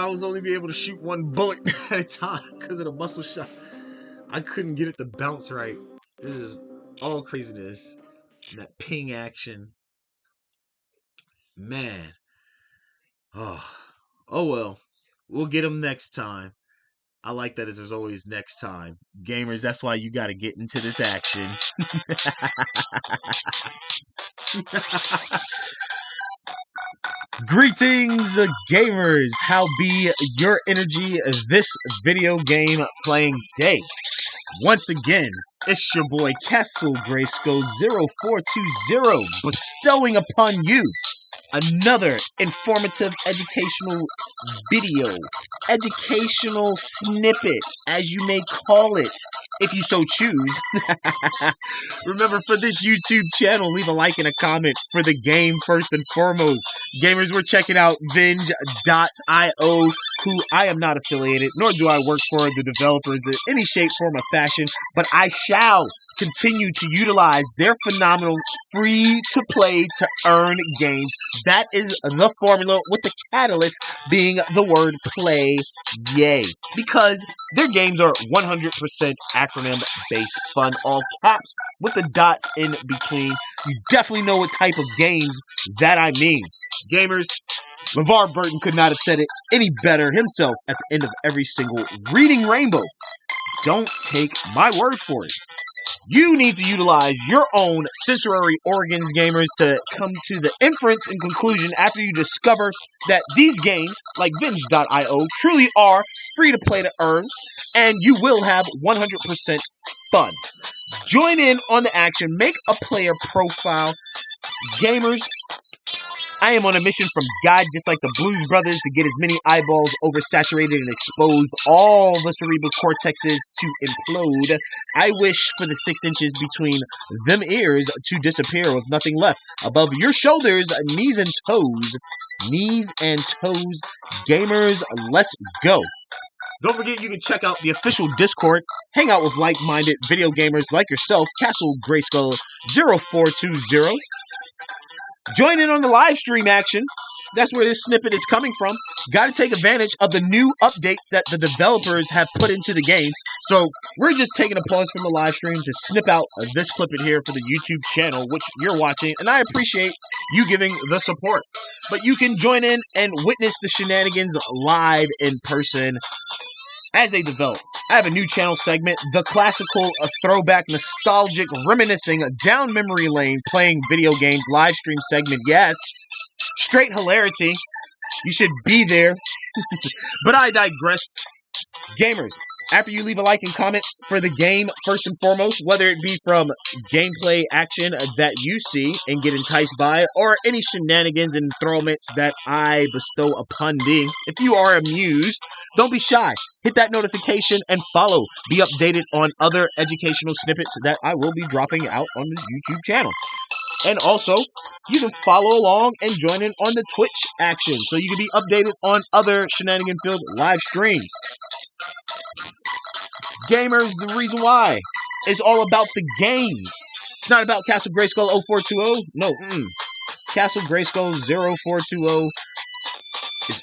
I was only be able to shoot one bullet at a time because of the muscle shot. I couldn't get it to bounce right. It was all craziness. And that ping action. Man. Oh well. We'll get them next time. I like that as there's always next time. Gamers, that's why you got to get into this action. Greetings, gamers. How be your energy this video game playing day? Once again, it's your boy Castle Grayskull 0420 bestowing upon you another informative educational video, educational snippet, as you may call it, if you so choose. Remember, for this YouTube channel, leave a like and a comment for the game first and foremost. Gamers, we're checking out Venge.io, who I am not affiliated, nor do I work for the developers in any shape, form, or fashion, but I shall continue to utilize their phenomenal free-to-play to earn games. That is the formula, with the catalyst being the word play. Yay. Because their games are 100% acronym-based fun, all caps with the dots in between. You definitely know what type of games that I mean. Gamers, LeVar Burton could not have said it any better himself at the end of every single Reading Rainbow. Don't take my word for it. You need to utilize your own sensory organs, gamers, to come to the inference and conclusion after you discover that these games, like Venge.io, truly are free to play to earn, and you will have 100% fun. Join in on the action. Make a player profile. Gamers, I am on a mission from God, just like the Blues Brothers, to get as many eyeballs oversaturated and exposed, all the cerebral cortexes to implode. I wish for the 6 inches between them ears to disappear with nothing left above your shoulders, knees and toes. Knees and toes. Gamers, let's go. Don't forget, you can check out the official Discord, hang out with like-minded video gamers like yourself, Castle Grayskull 0420. Join in on the live stream action. That's where this snippet is coming from. Got to take advantage of the new updates that the developers have put into the game. So we're just taking a pause from the live stream to snip out this clip in here for the YouTube channel, which you're watching. And I appreciate you giving the support. But you can join in and witness the shenanigans live in person as they develop. I have a new channel segment, the classical, throwback, nostalgic, reminiscing, down memory lane, playing video games, live stream segment. Yes, straight hilarity. You should be there. But I digress. Gamers, after you leave a like and comment for the game, first and foremost, whether it be from gameplay action that you see and get enticed by, or any shenanigans and enthrallments that I bestow upon thee, if you are amused, don't be shy. Hit that notification and follow. Be updated on other educational snippets that I will be dropping out on this YouTube channel. And also, you can follow along and join in on the Twitch action, so you can be updated on other shenanigan-filled live streams. Gamers, the reason why is all about the games. It's not about Castle Grayskull 0420. No, Castle Grayskull 0420 is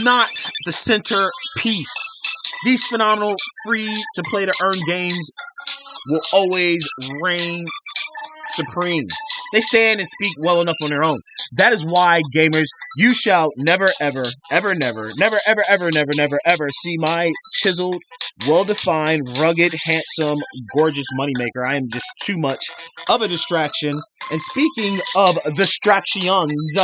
not the centerpiece. These phenomenal free-to-play-to-earn games will always reign supreme. They stand and speak well enough on their own. That is why, gamers, you shall never, ever, ever, never, never, ever, ever, never, never, ever see my chiseled, well-defined, rugged, handsome, gorgeous moneymaker. I am just too much of a distraction. And speaking of distractions,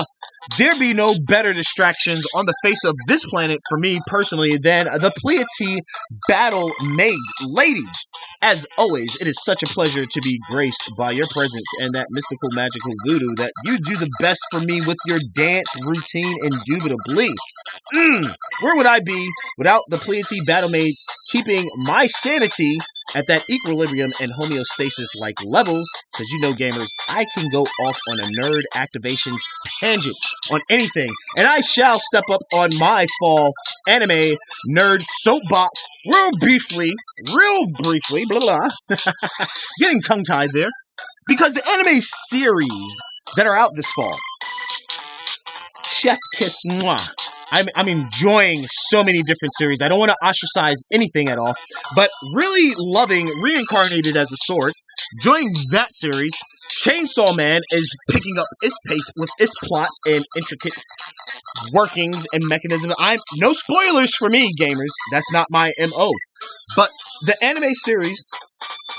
there be no better distractions on the face of this planet for me personally than the Pleiade Battle Maids. Ladies, as always, it is such a pleasure to be graced by your presence and that mystical, magical voodoo that you do the best for me with your dance routine, indubitably. Where would I be without the Pleiade Battle Maids keeping my sanity at that equilibrium and homeostasis-like levels? Because you know, gamers, I can go off on a nerd activation tangent on anything, and I shall step up on my fall anime nerd soapbox real briefly, blah, blah, getting tongue-tied there, because the anime series that are out this fall Chef kiss, mwah. I'm enjoying so many different series. I don't want to ostracize anything at all, but really loving Reincarnated as a Sword. Enjoying that series. Chainsaw Man is picking up its pace with its plot and intricate workings and mechanism. No spoilers for me, gamers. That's not my MO. But the anime series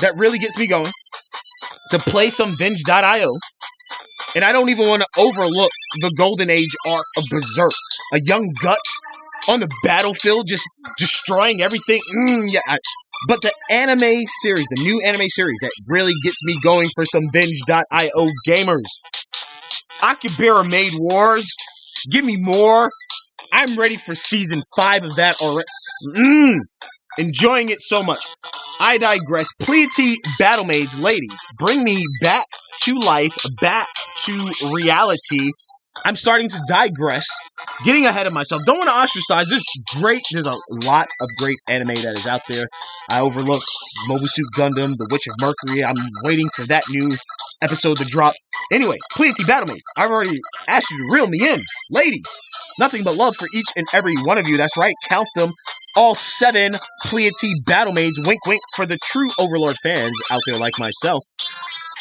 that really gets me going to play some Venge.io. And I don't even want to overlook the Golden Age arc of Berserk. A young Guts on the battlefield just destroying everything. But the anime series, the new anime series that really gets me going for some Venge.io gamers. Akibera Maid Wars. Give me more. I'm ready for season 5 of that already. Enjoying it so much. I digress. Pleiade Battle Maids, ladies, bring me back to life, back to reality. I'm starting to digress, getting ahead of myself. Don't want to ostracize. There's a lot of great anime that is out there. I overlooked Mobile Suit Gundam, The Witch of Mercury. I'm waiting for that new episode to drop. Anyway, Pleiade Battle Maids, I've already asked you to reel me in. Ladies, nothing but love for each and every one of you. That's right, count them. All 7 Pleiade Battle Maids. Wink, wink for the true Overlord fans out there like myself.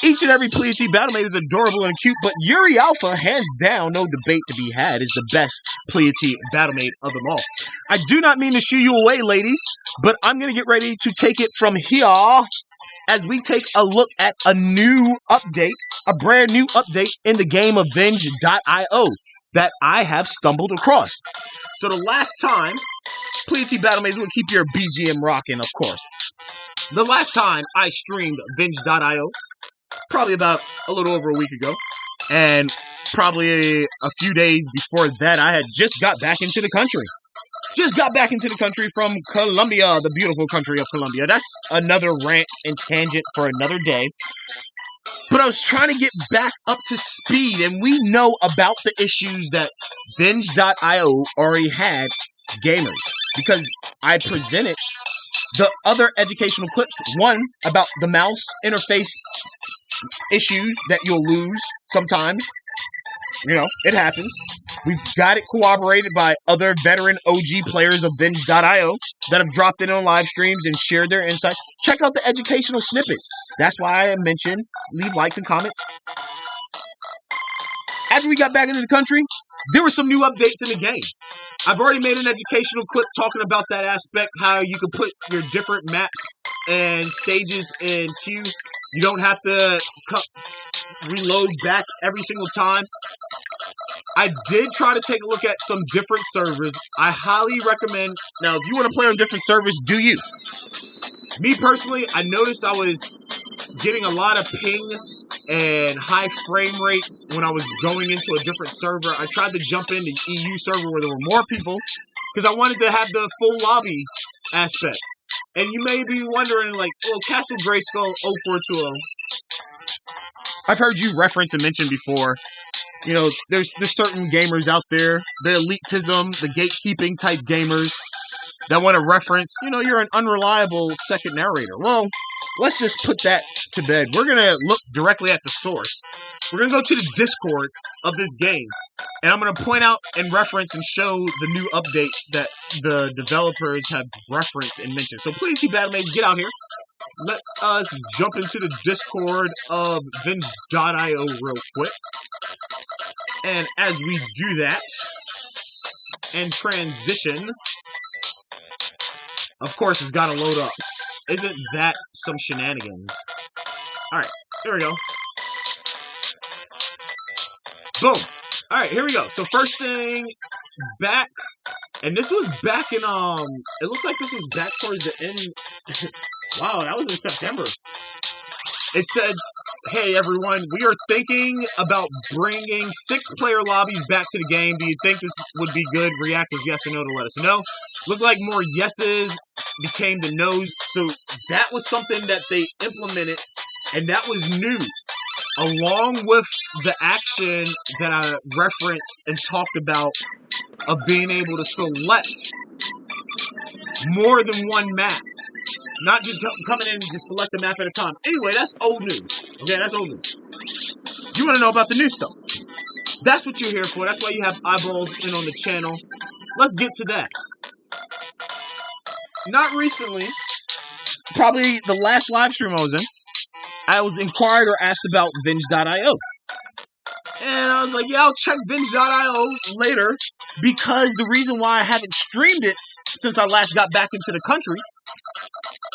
Each and every Pleiade Battle Maid is adorable and cute, but Yuri Alpha, hands down, no debate to be had, is the best Pleiade Battle Maid of them all. I do not mean to shoo you away, ladies, but I'm going to get ready to take it from here as we take a look at a new update, a brand new update in the game of Venge.io that I have stumbled across. So the last time, Pleiade Battle Maids will keep your BGM rocking, of course. The last time I streamed Venge.io, probably about a little over a week ago, and probably a few days before that, I had just got back into the country. Just got back into the country from Colombia, the beautiful country of Colombia. That's another rant and tangent for another day. But I was trying to get back up to speed, and we know about the issues that Venge.io already had gamers, because I presented the other educational clips. One about the mouse interface issues that you'll lose sometimes. You know, it happens. We've got it corroborated by other veteran OG players of Venge.io that have dropped in on live streams and shared their insights. Check out the educational snippets. That's why I mentioned leave likes and comments. After we got back into the country, there were some new updates in the game. I've already made an educational clip talking about that aspect, how you can put your different maps and stages in queues. You don't have to reload back every single time. I did try to take a look at some different servers. I highly recommend, now if you want to play on different servers, do you. Me personally, I noticed I was getting a lot of ping and high frame rates when I was going into a different server. I tried to jump into EU server where there were more people because I wanted to have the full lobby aspect. And you may be wondering, like, oh, Castle Grayskull 0420. I've heard you reference and mention before. You know, there's certain gamers out there, the elitism, the gatekeeping type gamers that want to reference, you know, you're an unreliable second narrator. Well, let's just put that to bed. We're going to look directly at the source. We're going to go to the Discord of this game, and I'm going to point out and reference and show the new updates that the developers have referenced and mentioned. So please, you battle mates, get out here. Let us jump into the Discord of Venge.io real quick. And as we do that and transition, of course, it's got to load up. Isn't that some shenanigans? Alright, here we go. Boom. Alright, here we go. So first thing, back, and this was back in, it looks like this was back towards the end. Wow, that was in September. It said, hey everyone, we are thinking about bringing 6-player lobbies back to the game. Do you think this would be good? React with yes or no to let us know. Looked like more yeses became the no's. So that was something that they implemented, and that was new. Along with the action that I referenced and talked about of being able to select more than one map. Not just coming in and just select the map at a time. Anyway, that's old news. Okay, that's old news. You want to know about the new stuff. That's what you're here for. That's why you have eyeballs in on the channel. Let's get to that. Not recently, probably the last live stream I was in, I was inquired or asked about Venge.io. And I was like, yeah, I'll check Venge.io later, because the reason why I haven't streamed it since I last got back into the country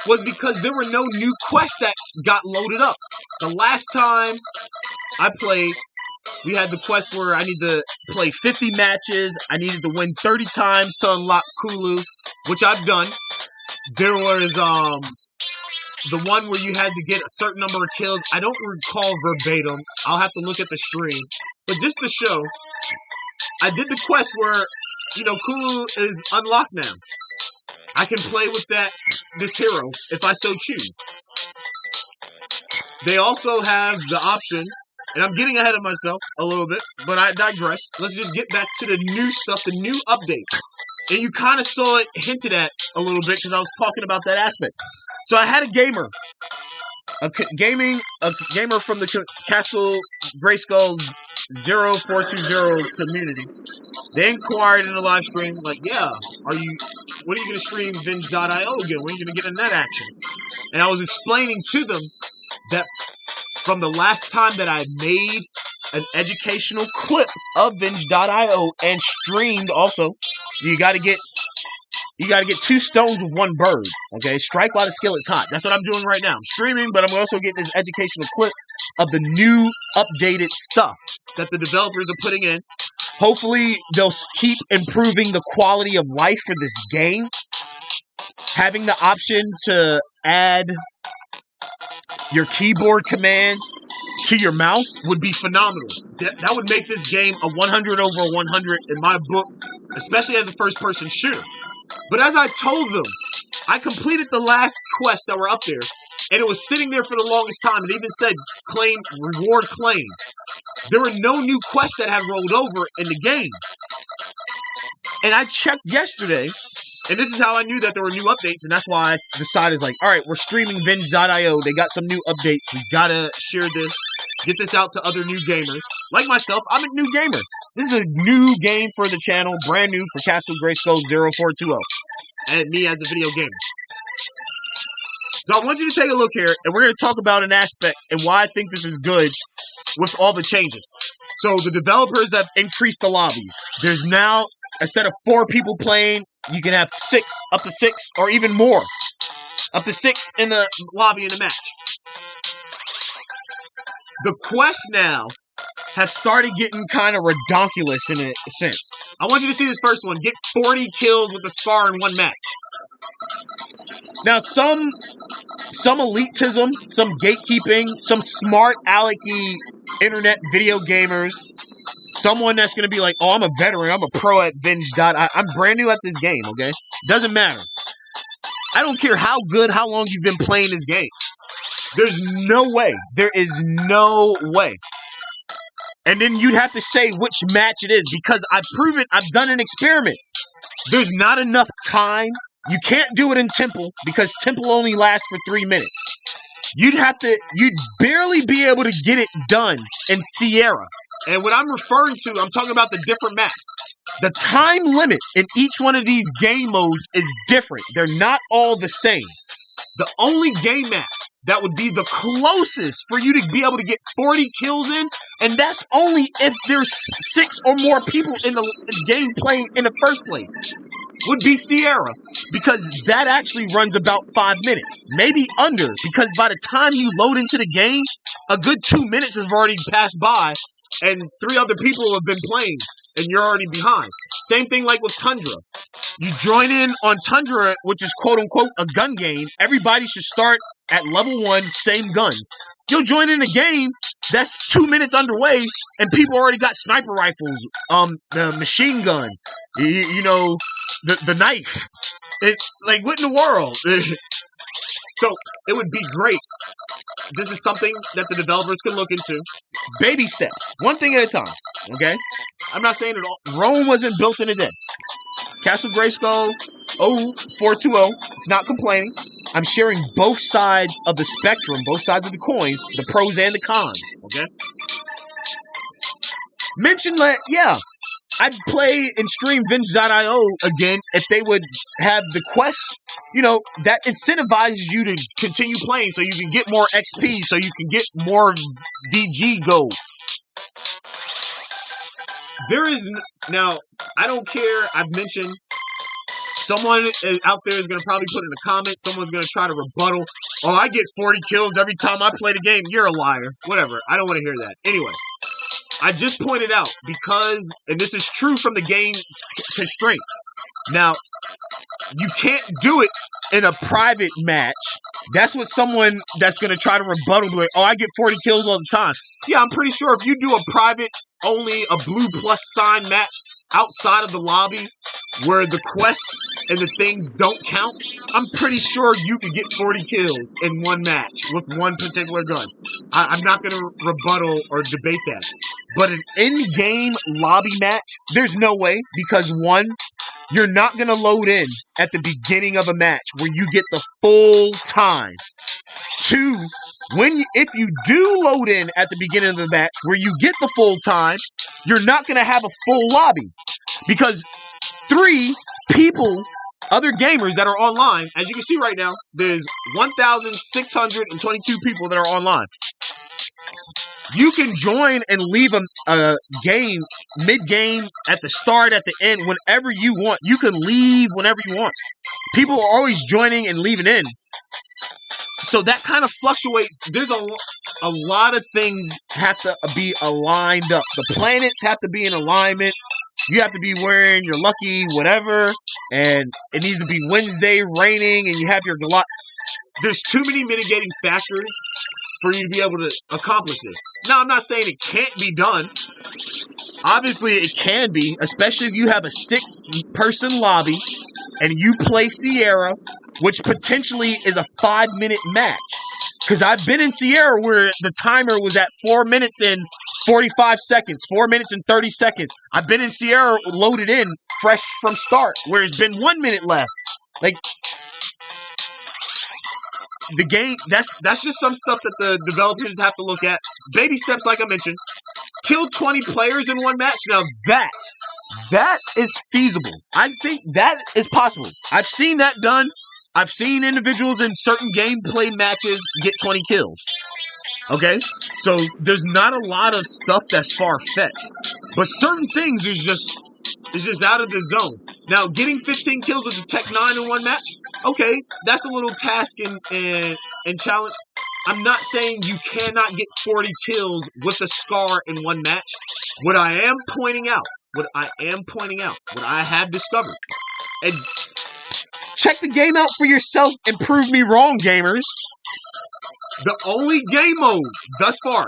was because there were no new quests that got loaded up. The last time I played, we had the quest where I need to play 50 matches. I needed to win 30 times to unlock Kulu, which I've done. There was the one where you had to get a certain number of kills. I don't recall verbatim. I'll have to look at the stream. But just to show, I did the quest where, you know, Kulu is unlocked now. I can play with this hero if I so choose. They also have the option, and I'm getting ahead of myself a little bit, but I digress. Let's just get back to the new stuff, the new update. And you kind of saw it hinted at a little bit because I was talking about that aspect. So I had a gamer, a gamer from the Castle Grayskull 0420 community. They inquired in the live stream, like, yeah, when are you going to stream Venge.io again? When are you going to get in that action? And I was explaining to them that from the last time that I made an educational clip of Venge.io and streamed also, you got to get 2 stones with 1 bird, okay? Strike while the skillet's hot. That's what I'm doing right now. I'm streaming, but I'm also getting this educational clip of the new updated stuff that the developers are putting in. Hopefully, they'll keep improving the quality of life for this game. Having the option to add your keyboard commands to your mouse would be phenomenal. That would make this game a 100 over 100 in my book, especially as a first-person shooter. But as I told them, I completed the last quest that were up there, and it was sitting there for the longest time. It even said, claim, reward claim. There were no new quests that had rolled over in the game. And I checked yesterday, and this is how I knew that there were new updates, and that's why I decided, like, all right, we're streaming Venge.io. They got some new updates. We gotta share this, get this out to other new gamers. Like myself, I'm a new gamer. This is a new game for the channel, brand new for Castle Grayskull 0420, and me as a video gamer. So I want you to take a look here, and we're going to talk about an aspect and why I think this is good with all the changes. So the developers have increased the lobbies. There's now, instead of 4 people playing, you can have 6, up to 6, or even more. Up to 6 in the lobby in a match. The quests now have started getting kind of redonkulous in a sense. I want you to see this first one. Get 40 kills with a scar in 1 match. Now, some elitism, some gatekeeping, some smart alecky internet video gamers, someone that's going to be like, oh, I'm a veteran, I'm a pro at Venge.io. I'm brand new at this game, okay? Doesn't matter. I don't care how good, how long you've been playing this game. There's no way. There is no way. And then you'd have to say which match it is, because I've proven, I've done an experiment. There's not enough time. You can't do it in Temple, because Temple only lasts for 3 minutes. You'd barely be able to get it done in Sierra. And what I'm referring to, I'm talking about the different maps. The time limit in each one of these game modes is different. They're not all the same. The only game map that would be the closest for you to be able to get 40 kills in, and that's only if there's 6 or more people in the game playing in the first place, would be Sierra, because that actually runs about 5 minutes, maybe under, because by the time you load into the game, a good 2 minutes has already passed by, and 3 other people have been playing, and you're already behind. Same thing like with Tundra. You join in on Tundra, which is quote-unquote a gun game. Everybody should start at level 1, same guns. You'll join in a game that's 2 minutes underway, and people already got sniper rifles, the machine gun, you know, the knife. Like, what in the world? So, it would be great. This is something that the developers can look into. Baby steps. One thing at a time, okay? I'm not saying it all. Rome wasn't built in a day. Castle Grayskull 0420. It's not complaining. I'm sharing both sides of the spectrum, both sides of the coins, the pros and the cons, okay? Mention that, yeah, I'd play and stream Vince.io again if they would have the quest, you know, that incentivizes you to continue playing so you can get more XP, so you can get more VG gold. There is, now, I don't care, I've mentioned, someone out there is going to probably put in the comments, someone's going to try to rebuttal, oh, I get 40 kills every time I play the game, you're a liar, whatever, I don't want to hear that. Anyway, I just pointed out, because, and this is true from the game's constraints, now, you can't do it in a private match. That's what someone that's going to try to rebuttal, like, oh, I get 40 kills all the time. Yeah, I'm pretty sure if you do a private, only a blue plus sign match outside of the lobby where the quests and the things don't count, I'm pretty sure you could get 40 kills in one match with one particular gun. I'm not going to rebuttal or debate that. But an in-game lobby match, there's no way, because one, you're not going to load in at the beginning of a match where you get the full time. Two, if you do load in at the beginning of the match where you get the full time, you're not going to have a full lobby. Because three, people, other gamers that are online, as you can see right now, there's 1,622 people that are online. You can join and leave a game mid-game, at the start, at the end, whenever you want. You can leave whenever you want. People are always joining and leaving in. So that kind of fluctuates. There's a lot of things have to be aligned up. The planets have to be in alignment. You have to be wearing your lucky whatever, and it needs to be Wednesday, raining, and you have your galot. There's too many mitigating factors for you to be able to accomplish this. Now, I'm not saying it can't be done. Obviously, it can be, especially if you have a 6-person lobby and you play Sierra, which potentially is a 5-minute match. Because I've been in Sierra where the timer was at 4 minutes and 45 seconds, 4 minutes and 30 seconds. I've been in Sierra loaded in, fresh from start, where it's been 1 minute left. Like, the game, that's just some stuff that the developers have to look at. Baby steps, like I mentioned. Kill 20 players in one match. Now that is feasible. I think that is possible. I've seen that done. I've seen individuals in certain gameplay matches get 20 kills. Okay? So there's not a lot of stuff that's far-fetched. But certain things is just out of the zone. Now, getting 15 kills with the Tech 9 in one match, okay, that's a little task and challenge. I'm not saying you cannot get 40 kills with a Scar in one match. What I am pointing out, what I have discovered, and check the game out for yourself and prove me wrong, gamers. The only game mode thus far,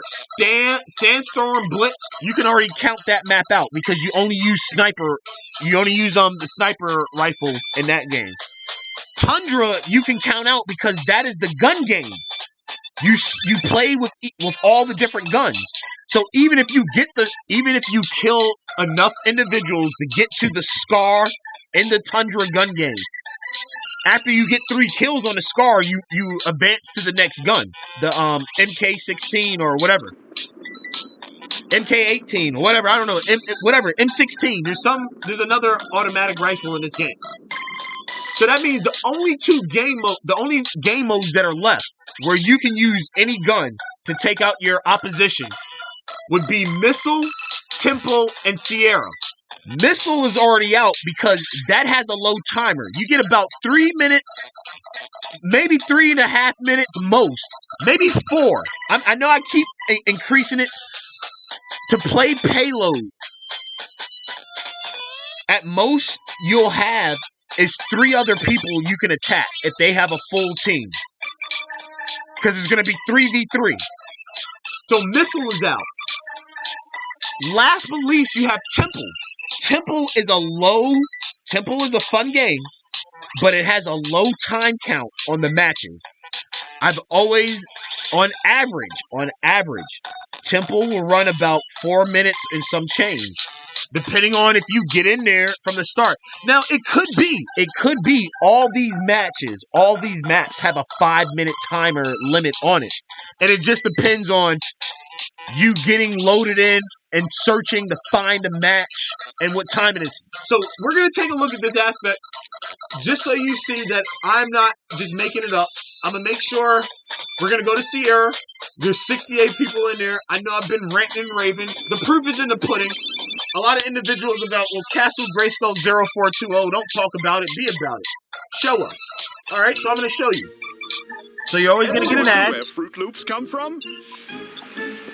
Sandstorm Blitz, you can already count that map out because you only use sniper. You only use the sniper rifle in that game. Tundra, you can count out because that is the gun game. You play with all the different guns. So even if you kill enough individuals to get to the Scar in the Tundra gun game, after you get 3 kills on the Scar, you advance to the next gun, the MK16 or whatever, MK18 or whatever. I don't know, whatever, M16. There's another automatic rifle in this game. So that means the only game modes that are left where you can use any gun to take out your opposition would be Missile, Temple, and Sierra. Missile is already out because that has a low timer. You get about 3 minutes, maybe 3.5 minutes most, maybe 4. I know I keep increasing it. To play payload, at most you'll have is 3 other people you can attack if they have a full team. Because it's going to be 3v3. So Missile is out. Last but least, you have Temple. Temple is a fun game, but it has a low time count on the matches. I've always, on average, Temple will run about 4 minutes and some change, depending on if you get in there from the start. Now, it could be all these maps have a 5-minute timer limit on it. And it just depends on you getting loaded in and searching to find a match and what time it is. So we're going to take a look at this aspect just so you see that I'm not just making it up. I'm going to make sure we're going to go to Sierra. There's 68 people in there. I know I've been ranting and raving. The proof is in the pudding. A lot of individuals about, well, Castle Grayskull 0420, don't talk about it, be about it. Show us. All right, so I'm going to show you. So you're always going to get an ad. Where Fruit Loops come from?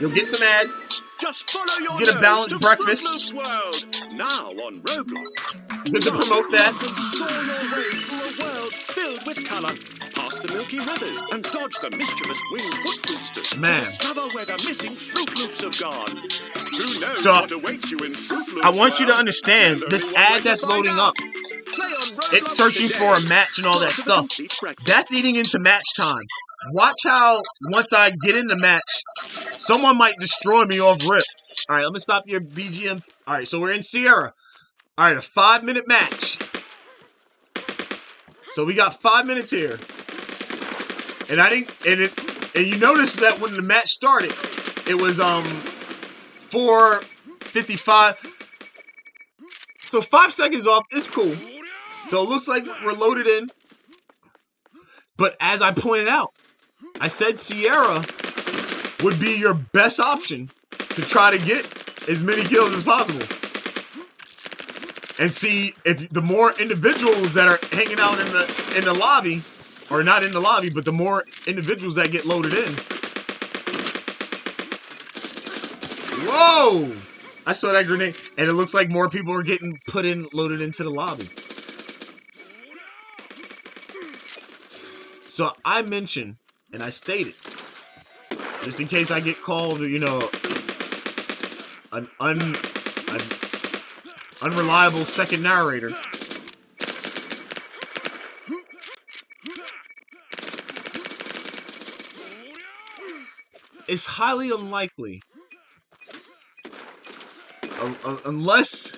You'll get some ads. Just follow your Get a balanced breakfast. Fruit Loops world. Now on Roblox. Good to promote that. Soar your way through a world filled with colour. Past the milky rivers and dodge the mischievous winged footfootsters. Man. Discover where the missing Fruit Loops have gone. Who knows So, what awaits you in Fruit Loops I want you to world? understand There's this only one way ad to that's find loading out. up. Play on Roblox It's searching today. for a match and all that stuff. That's eating into match time. Watch how once I get in the match, someone might destroy me off rip. All right, let me stop your BGM. All right, so we're in Sierra. All right, a 5-minute match. So we got 5 minutes here. And I didn't, and you notice that when the match started, it was 4:55. So 5 seconds off is cool. So it looks like we're loaded in. But as I pointed out, I said Sierra would be your best option to try to get as many kills as possible. And see if the more individuals that are hanging out in the lobby, or not in the lobby, but the more individuals that get loaded in. Whoa! I saw that grenade, and it looks like more people are getting loaded into the lobby. So I mentioned, and I stated, just in case I get called, you know, an unreliable second narrator. It's highly unlikely, unless,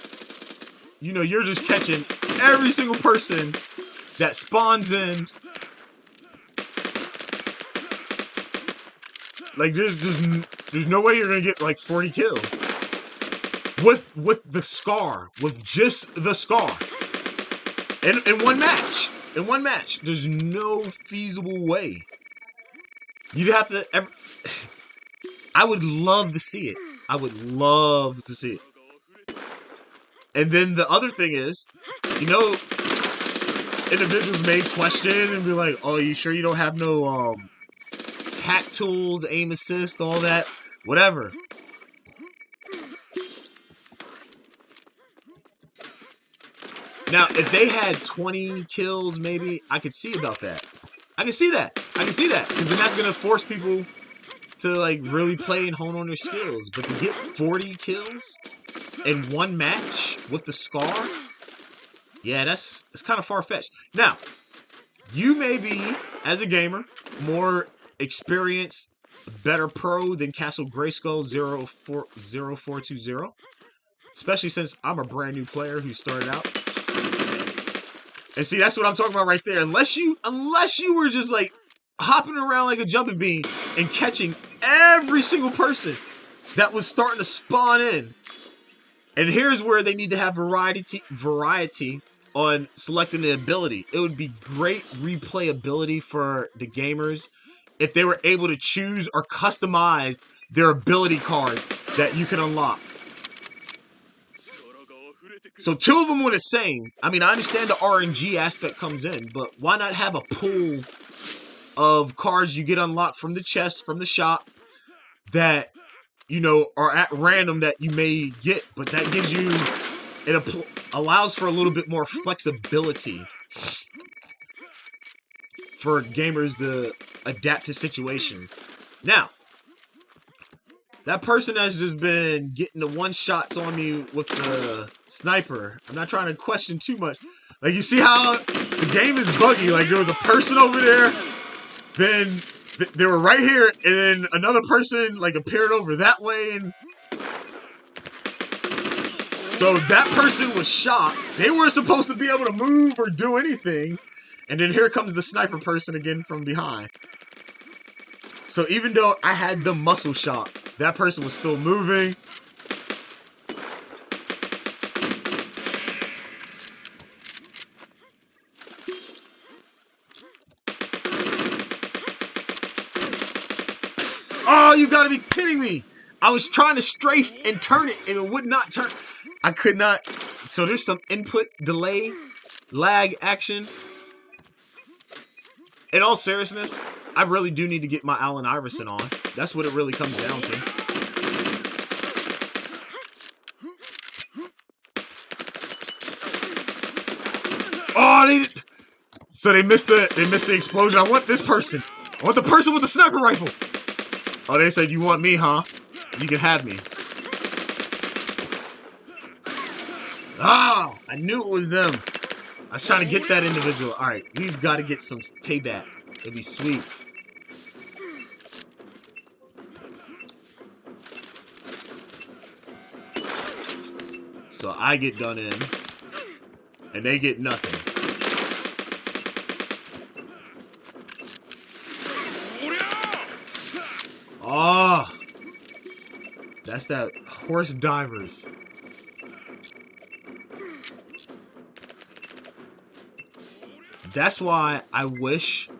you know, you're just catching every single person that spawns in. Like, there's no way you're gonna get like 40 kills with the scar, with just the scar, in one match. In one match, there's no feasible way. You'd have to. I would love to see it. I would love to see it. And then the other thing is, you know, individuals may question and be like, "Oh, you sure you don't have no hack tools, aim assist, all that, whatever." Now, if they had 20 kills, maybe I could see about that. I can see that. Because then that's gonna force people to like really play and hone on their skills. But to get 40 kills in one match with the scar, yeah, that's kind of far-fetched. Now, you may be, as a gamer, more experienced, better pro than Castle Grayskull 0420. Especially since I'm a brand new player who started out. And see, that's what I'm talking about right there. Unless you were just like hopping around like a jumping bean and catching every single person that was starting to spawn in. And here's where they need to have variety on selecting the ability. It would be great replayability for the gamers if they were able to choose or customize their ability cards that you can unlock. So 2 of them were the same. I mean, I understand the RNG aspect comes in, but why not have a pool of cards you get unlocked from the chest, from the shop, that, you know, are at random that you may get, but that gives you, it allows for a little bit more flexibility for gamers to adapt to situations. Now, that person has just been getting the one-shots on me with the sniper. I'm not trying to question too much. Like, you see how the game is buggy. Like, there was a person over there, then they were right here, and then another person, like, appeared over that way, and so that person was shot. They weren't supposed to be able to move or do anything, and then here comes the sniper person again from behind. So even though I had the muscle shot, that person was still moving. Oh, you gotta be kidding me. I was trying to strafe and turn it, and it would not turn. I could not. So there's some input delay, lag action. In all seriousness, I really do need to get my Allen Iverson on. That's what it really comes down to. Oh, so they missed the explosion. I want this person. I want the person with the sniper rifle. Oh, they said you want me, huh? You can have me. Ah, I knew it was them. I was trying to get that individual. All right, we've got to get some payback. It'd be sweet. So I get done in, and they get nothing. Oh, that's that horse divers. That's why I wish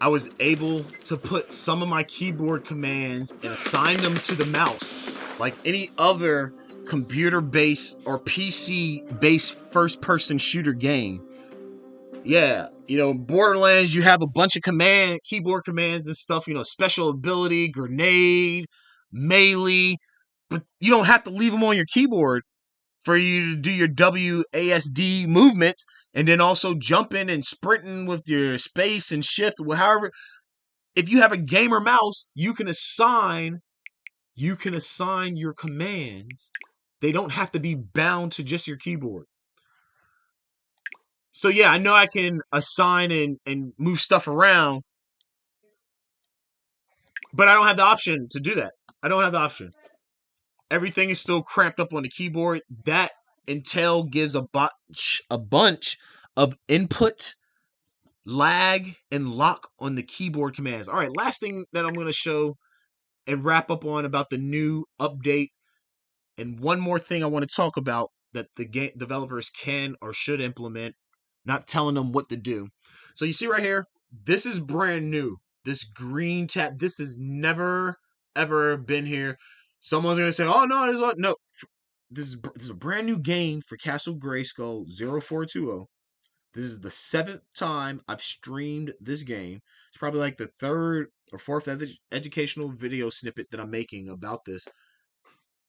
I was able to put some of my keyboard commands and assign them to the mouse, like any other computer-based or PC-based first-person shooter game. Yeah, you know, Borderlands, you have a bunch of keyboard commands and stuff, you know, special ability, grenade, melee, but you don't have to leave them on your keyboard for you to do your WASD movements, and then also jumping and sprinting with your space and shift. However, if you have a gamer mouse, you can assign your commands. They don't have to be bound to just your keyboard. So yeah, I know I can assign and move stuff around, but I don't have the option to do that. I don't have the option. Everything is still cramped up on the keyboard. That Intel gives a bunch of input, lag, and lock on the keyboard commands. All right, last thing that I'm going to show and wrap up on about the new update, and one more thing I want to talk about that the game developers can or should implement, not telling them what to do. So you see right here, this is brand new. This green tab, this has never ever been here. Someone's gonna say, "Oh no, this is what?" No, this is a brand new game for Castle Grayskull 0420. This is the 7th time I've streamed this game. It's probably like the 3rd or 4th educational video snippet that I'm making about this.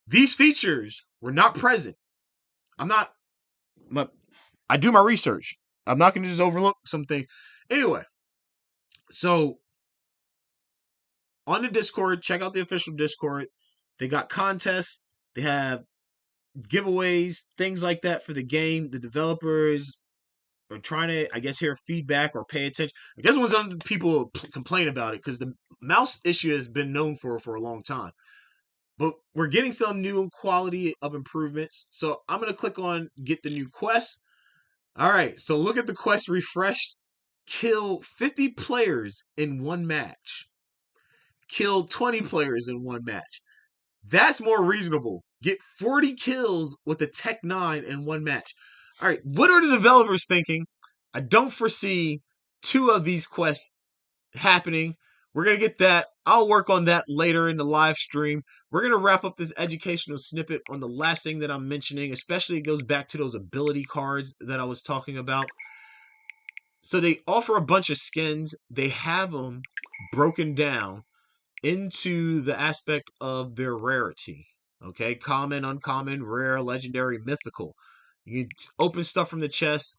These features were not present. I do my research. I'm not going to just overlook something. Anyway, so on the Discord, check out the official Discord. They got contests. They have giveaways, things like that for the game. The developers are trying to, I guess, hear feedback or pay attention. I guess when some people complain about it, because the mouse issue has been known for a long time. But we're getting some new quality of improvements. So I'm going to click on get the new quest. All right, so look at the quest refreshed. Kill 50 players in one match. Kill 20 players in one match. That's more reasonable. Get 40 kills with the Tech 9 in one match. All right, what are the developers thinking? I don't foresee 2 of these quests happening. We're going to get that. I'll work on that later in the live stream. We're going to wrap up this educational snippet on the last thing that I'm mentioning, especially it goes back to those ability cards that I was talking about. So they offer a bunch of skins. They have them broken down into the aspect of their rarity. Okay, common, uncommon, rare, legendary, mythical. You can open stuff from the chest.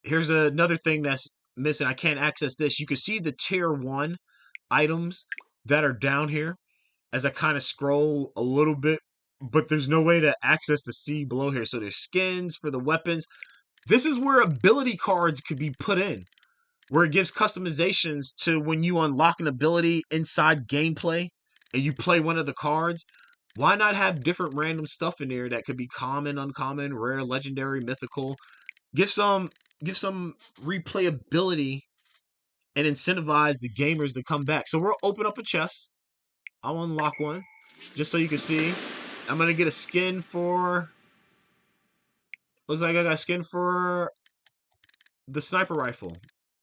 Here's another thing that's missing. I can't access this. You can see the tier 1 items that are down here as I kind of scroll a little bit, but there's no way to access the C below here. So there's skins for the weapons. This is where ability cards could be put in, where it gives customizations to when you unlock an ability inside gameplay and you play one of the cards. Why not have different random stuff in there that could be common, uncommon, rare, legendary, mythical? Give some replayability and incentivize the gamers to come back. So we'll open up a chest. I'll unlock one just so you can see. I'm going to get a skin for... Looks like I got a skin for the sniper rifle.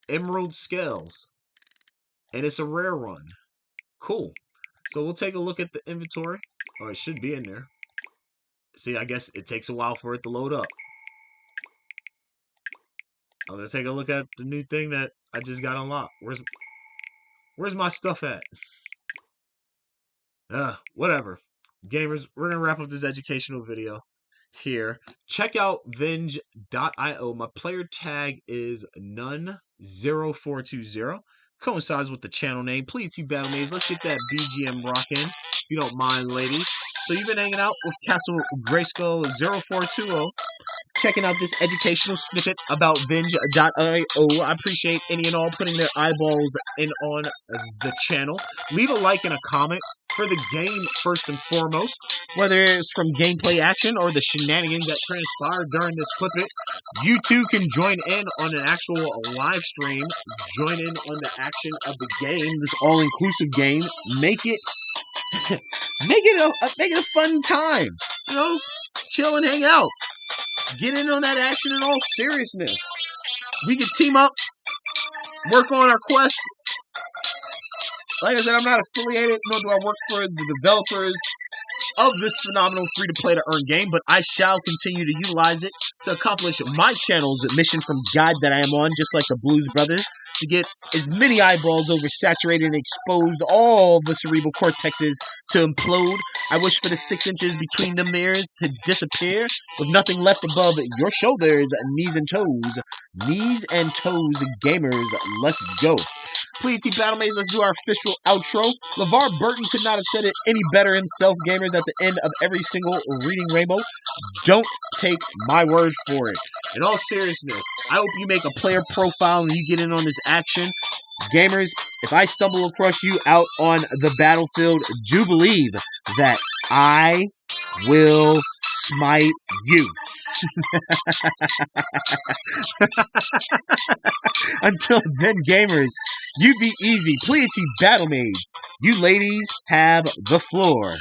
Emerald Scales. And it's a rare run. Cool. So we'll take a look at the inventory. Oh, it should be in there. See, I guess it takes a while for it to load up. I'm gonna take a look at the new thing that I just got unlocked. Where's my stuff at? Whatever. Gamers, we're gonna wrap up this educational video here. Check out Venge.io. My player tag is Nun0420. Coincides with the channel name. Please, you battle mates. Let's get that BGM rocking, if you don't mind, ladies. So you've been hanging out with Castle Grayskull 0420, checking out this educational snippet about Venge.io. I appreciate any and all putting their eyeballs in on the channel. Leave a like and a comment for the game first and foremost, whether it's from gameplay action or the shenanigans that transpired during this clip. You too can join in on an actual live stream, join in on the action of the game, this all-inclusive game. Make it a fun time. You know, chill and hang out. Get in on that action in all seriousness. We can team up, work on our quests. Like I said, I'm not affiliated, nor do I work for the developers of this phenomenal free-to-play-to-earn game, but I shall continue to utilize it to accomplish my channel's mission from God that I am on, just like the Blues Brothers, to get as many eyeballs oversaturated and exposed, all the cerebral cortexes to implode. I wish for the 6 inches between the mirrors to disappear, with nothing left above your shoulders, knees and toes. Knees and toes, gamers, let's go. Please, battle mates, let's do our official outro. LeVar Burton could not have said it any better himself, gamers, at the end of every single reading rainbow. Don't take my word for it. In all seriousness, I hope you make a player profile and you get in on this action. Gamers, if I stumble across you out on the battlefield, do believe that I will smite you. Until then, gamers, you be easy. Please, battle maze. You ladies have the floor.